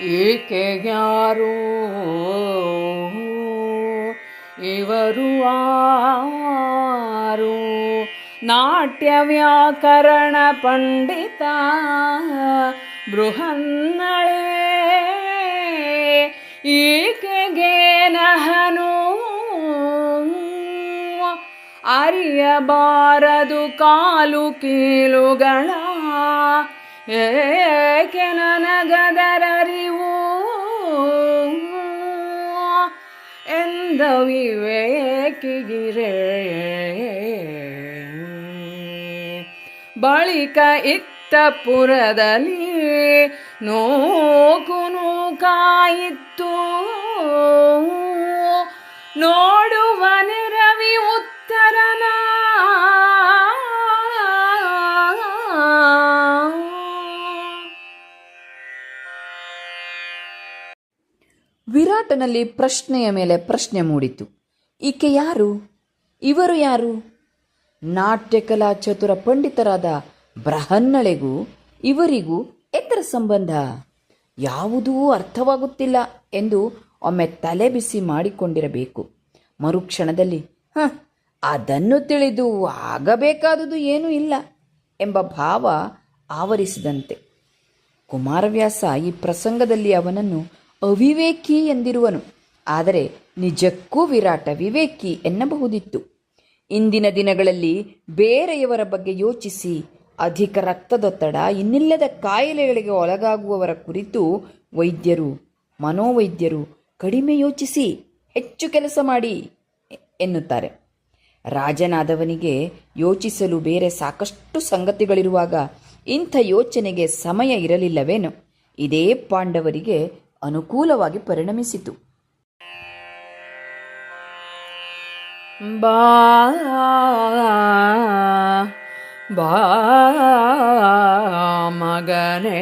ಈಕೆಗ್ಯಾರು ಇವರು ಆರು ನಾಟ್ಯ ವ್ಯಾಕರಣ ಪಂಡಿತ ಬೃಹನ್ನಳೆ ಈಕೆಗೇನಹನು ಅರಿಯಬಾರದು ಕಾಲು ಕೀಲುಗಳ ಏಕೆ ನನಗದರರಿವು ಎಂದ ವಿವೇಕಿಗಿರೆ ಬಳಿಕ ಇತ್ತ ಪುರದಲ್ಲಿ ನೂಕು ನೂಕಾಯಿತ್ತು ನೋಡುವ ನೆರವಿ ಉತ್ತರನ ವಿರಾಟನಲ್ಲಿ ಪ್ರಶ್ನೆಯ ಮೇಲೆ ಪ್ರಶ್ನೆ ಮೂಡಿತು. ಈಕೆ ಯಾರು? ಇವರು ಯಾರು? ನಾಟ್ಯಕಲಾ ಚತುರ ಪಂಡಿತರಾದ ಬೃಹನ್ನಳೆಗೂ ಇವರಿಗೂ ಎತ್ತರ ಸಂಬಂಧ? ಯಾವುದೂ ಅರ್ಥವಾಗುತ್ತಿಲ್ಲ ಎಂದು ಒಮ್ಮೆ ತಲೆ ಬಿಸಿ ಮಾಡಿಕೊಂಡಿರಬೇಕು. ಮರುಕ್ಷಣದಲ್ಲಿ ಅದನ್ನು ತಿಳಿದು ಆಗಬೇಕಾದುದು ಏನೂ ಇಲ್ಲ ಎಂಬ ಭಾವ ಆವರಿಸಿದಂತೆ. ಕುಮಾರವ್ಯಾಸ ಈ ಪ್ರಸಂಗದಲ್ಲಿ ಅವನನ್ನು ಅವಿವೇಕಿ ಎಂದಿರುವನು. ಆದರೆ ನಿಜಕ್ಕೂ ವಿರಾಟ ವಿವೇಕಿ ಎನ್ನಬಹುದಿತ್ತು. ಇಂದಿನ ದಿನಗಳಲ್ಲಿ ಬೇರೆಯವರ ಬಗ್ಗೆ ಯೋಚಿಸಿ ಅಧಿಕ ರಕ್ತದೊತ್ತಡ, ಇನ್ನಿಲ್ಲದ ಕಾಯಿಲೆಗಳಿಗೆ ಒಳಗಾಗುವವರ ಕುರಿತು ವೈದ್ಯರು, ಮನೋವೈದ್ಯರು ಕಡಿಮೆ ಯೋಚಿಸಿ ಹೆಚ್ಚು ಕೆಲಸ ಮಾಡಿ ಎನ್ನುತ್ತಾರೆ. ರಾಜನಾದವನಿಗೆ ಯೋಚಿಸಲು ಬೇರೆ ಸಾಕಷ್ಟು ಸಂಗತಿಗಳಿರುವಾಗ ಇಂಥ ಯೋಚನೆಗೆ ಸಮಯ ಇರಲಿಲ್ಲವೇನೋ? ಇದೇ ಪಾಂಡವರಿಗೆ ಅನುಕೂಲವಾಗಿ ಪರಿಣಮಿಸಿತು. ಬಾ ಬಾ ಮಗನೇ,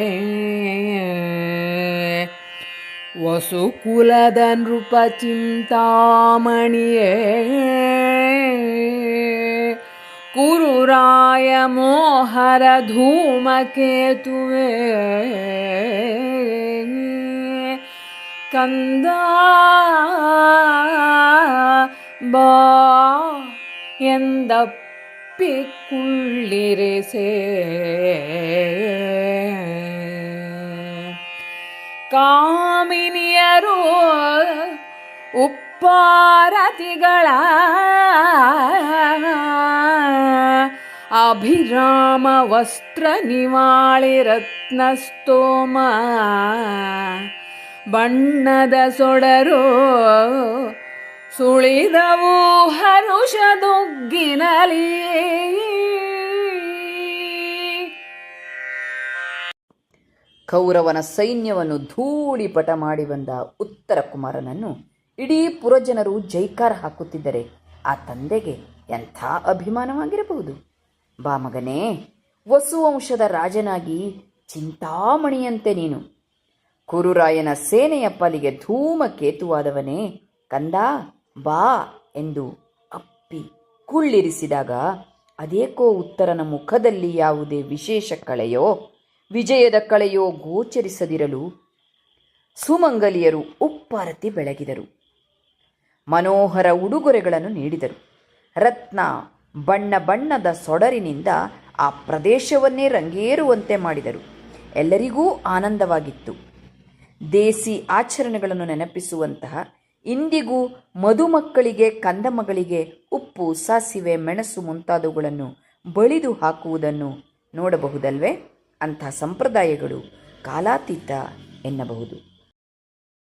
ವಸುಕುಲದ ನೃಪ ಚಿಂತಾಮಣಿಯೇ, ಕುರುರಾಯ ಮೋಹರ ಧೂಮಕೇತುವೆ, ಕಂದ ಬಾ ಎಂದಪ್ಪಿಕೊಳ್ಳಿರಿಸೆ, ಕಾಮಿನಿಯರು ಉಪ್ಪಾರತಿಗಳ ಅಭಿರಾಮ ವಸ್ತ್ರ ನಿವಾಳಿ ರತ್ನಸ್ತೋಮ, ಬಣ್ಣದ ಸೊಡರು ಸುಳಿದವು ಹರುಷದುಗ್ಗಿನಲಿ. ಕೌರವನ ಸೈನ್ಯವನ್ನು ಧೂಳಿಪಟ ಮಾಡಿ ಬಂದ ಉತ್ತರ ಕುಮಾರನನ್ನು ಇಡೀ ಪುರಜನರು ಜೈಕಾರ ಹಾಕುತ್ತಿದ್ದರೆ ಆ ತಂದೆಗೆ ಎಂಥ ಅಭಿಮಾನವಾಗಿರಬಹುದು. ಬಾ ಮಗನೇ, ವಸುವಂಶದ ರಾಜನಾಗಿ ಚಿಂತಾಮಣಿಯಂತೆ ನೀನು, ಕುರುರಾಯನ ಸೇನೆಯ ಪಾಲಿಗೆ ಧೂಮಕೇತುವಾದವನೇ, ಕಂದ ಬಾ ಎಂದು ಅಪ್ಪಿ ಕುಳ್ಳಿರಿಸಿದಾಗ ಅದೇಕೋ ಉತ್ತರನ ಮುಖದಲ್ಲಿ ಯಾವುದೇ ವಿಶೇಷ ಕಳೆಯೋ ವಿಜಯದ ಕಳೆಯೋ ಗೋಚರಿಸದಿರಲು ಸುಮಂಗಲಿಯರು ಉಪ್ಪಾರತಿ ಬೆಳಗಿದರು. ಮನೋಹರ ಉಡುಗೊರೆಗಳನ್ನು ನೀಡಿದರು. ರತ್ನ ಬಣ್ಣ ಬಣ್ಣದ ಸೊಡರಿನಿಂದ ಆ ಪ್ರದೇಶವನ್ನೇ ರಂಗೇರುವಂತೆ ಮಾಡಿದರು. ಎಲ್ಲರಿಗೂ ಆನಂದವಾಗಿತ್ತು. ದೇಸಿ ಆಚರಣೆಗಳನ್ನು ನೆನಪಿಸುವಂತಹ ಇಂದಿಗೂ ಮದುಮಕ್ಕಳಿಗೆ ಕಂದಮಗಳಿಗೆ ಉಪ್ಪು, ಸಾಸಿವೆ, ಮೆಣಸು ಮುಂತಾದವುಗಳನ್ನು ಬಳಿದು ಹಾಕುವುದನ್ನು ನೋಡಬಹುದಲ್ವೇ? ಅಂಥ ಸಂಪ್ರದಾಯಗಳು ಕಾಲಾತೀತ ಎನ್ನಬಹುದು.